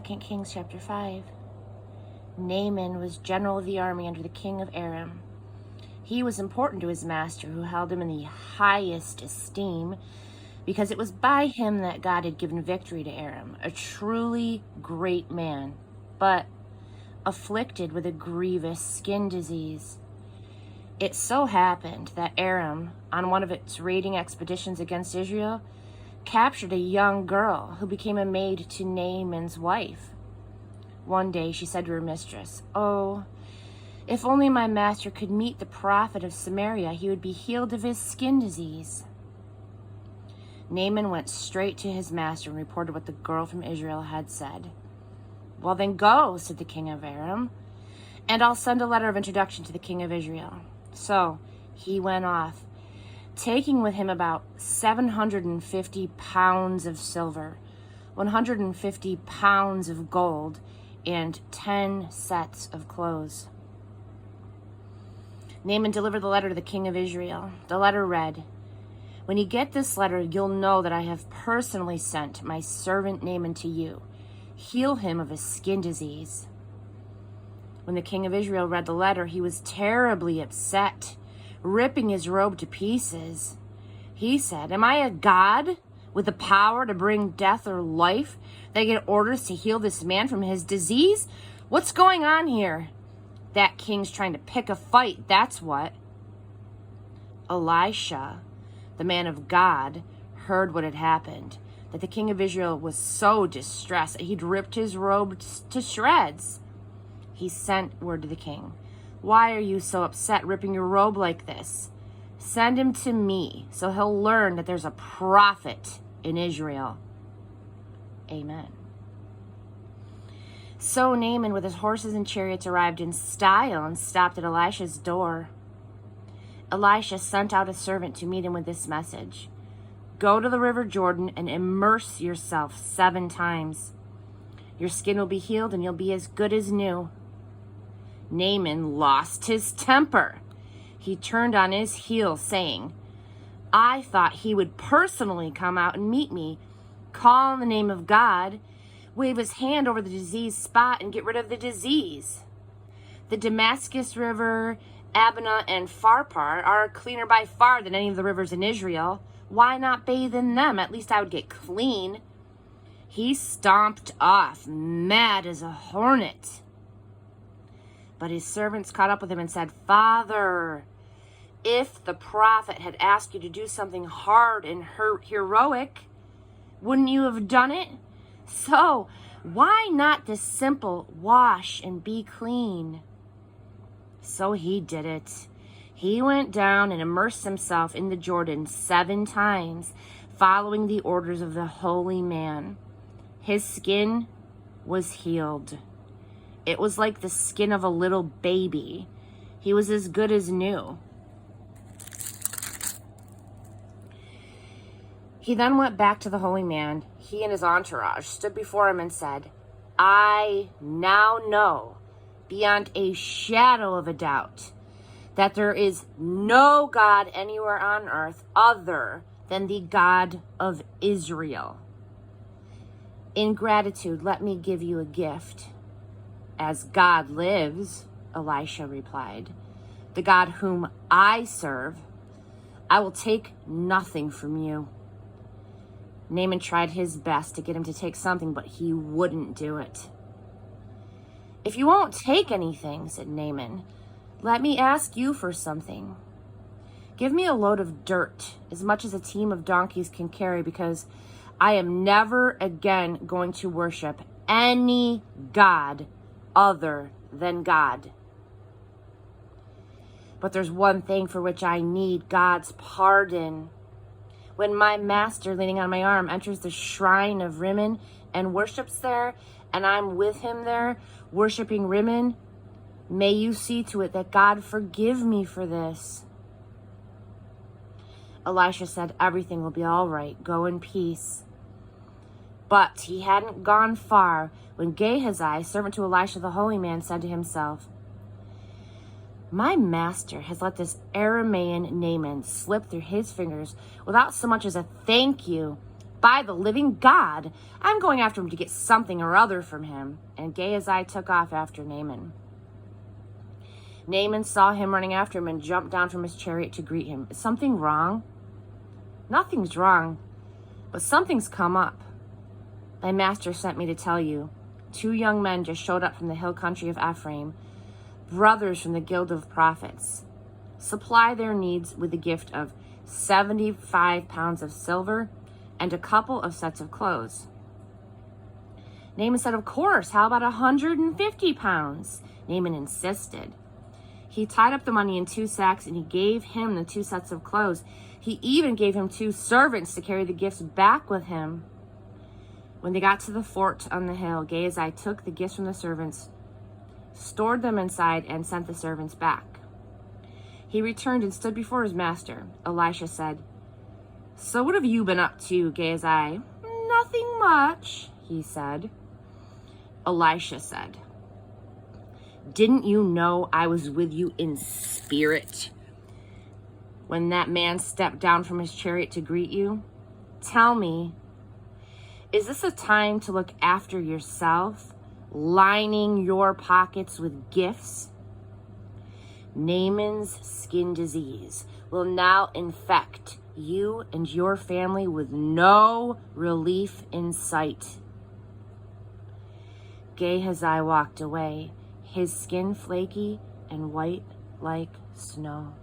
2 Kings chapter 5. Naaman was general of the army under the king of Aram. He was important to his master, who held him in the highest esteem, because it was by him that God had given victory to Aram, a truly great man, but afflicted with a grievous skin disease. It so happened that Aram, on one of its raiding expeditions against Israel, captured a young girl who became a maid to Naaman's wife. One day she said to her mistress, "Oh, if only my master could meet the prophet of Samaria, he would be healed of his skin disease." Naaman went straight to his master and reported what the girl from Israel had said. "Well, then go," said the king of Aram, "and I'll send a letter of introduction to the king of Israel." So he went off, taking with him about 750 pounds of silver, 150 pounds of gold, and 10 sets of clothes. Naaman delivered the letter to the king of Israel. The letter read, "When you get this letter, you'll know that I have personally sent my servant Naaman to you. Heal him of his skin disease." When the king of Israel read the letter, he was terribly upset, ripping his robe to pieces. He said, "Am I a god with the power to bring death or life, that I get orders to heal this man from his disease? What's going on here?" That king's trying to pick a fight, that's what. Elisha, the man of God, heard what had happened, that the king of Israel was so distressed that he'd ripped his robe to shreds. He sent word to the king, "Why are you so upset ripping your robe like this? Send him to me so he'll learn that there's a prophet in Israel." Amen. So Naaman with his horses and chariots arrived in style and stopped at Elisha's door. Elisha sent out a servant to meet him with this message: "Go to the river Jordan and immerse yourself 7 times. Your skin will be healed and you'll be as good as new." Naaman lost his temper. He turned on his heel, saying, "I thought he would personally come out and meet me, call on the name of God, wave his hand over the diseased spot, and get rid of the disease. The Damascus River, Abana, and Pharpar are cleaner by far than any of the rivers in Israel. Why not bathe in them? At least I would get clean." He stomped off, mad as a hornet. But his servants caught up with him and said, "Father, if the prophet had asked you to do something hard and heroic, wouldn't you have done it? So why not the simple wash and be clean?" So he did it. He went down and immersed himself in the Jordan 7 times, following the orders of the holy man. His skin was healed. It was like the skin of a little baby. He was as good as new. He then went back to the holy man. He and his entourage stood before him and said, "I now know beyond a shadow of a doubt that there is no God anywhere on earth other than the God of Israel. In gratitude, let me give you a gift." "As God lives," Elisha replied, "the God whom I serve, I will take nothing from you." Naaman tried his best to get him to take something, but he wouldn't do it. "If you won't take anything," said Naaman, "let me ask you for something. Give me a load of dirt, as much as a team of donkeys can carry, because I am never again going to worship any god other than God. But there's one thing for which I need God's pardon. When my master, leaning on my arm, enters the shrine of Rimmon and worships there, and I'm with him there, worshiping Rimmon, may you see to it that God forgive me for this." Elisha said, "Everything will be all right. Go in peace." But he hadn't gone far when Gehazi, servant to Elisha the holy man, said to himself, "My master has let this Aramaean Naaman slip through his fingers without so much as a thank you By the living God, I'm going after him to get something or other from him. And Gehazi took off after Naaman. Naaman saw him running after him and jumped down from his chariot to greet him. Is something wrong? Nothing's wrong, but something's come up. My master sent me to tell you. 2 young men just showed up from the hill country of Ephraim, brothers from the guild of prophets. Supply their needs with the gift of 75 pounds of silver and a couple of sets of clothes. Naaman said, of course, how about 150 pounds? Naaman insisted. He tied up the money in 2 sacks and he gave him the 2 sets of clothes. He even gave him 2 servants to carry the gifts back with him. When they got to the fort on the hill, Gehazi took the gifts from the servants, stored them inside, and sent the servants back. He returned and stood before his master. Elisha said, so what have you been up to, Gehazi? Nothing much, he said. Elisha said, didn't you know I was with you in spirit when that man stepped down from his chariot to greet you? Tell me, is this a time to look after yourself, lining your pockets with gifts? Naaman's skin disease will now infect you and your family with no relief in sight. Gehazi walked away, his skin flaky and white like snow.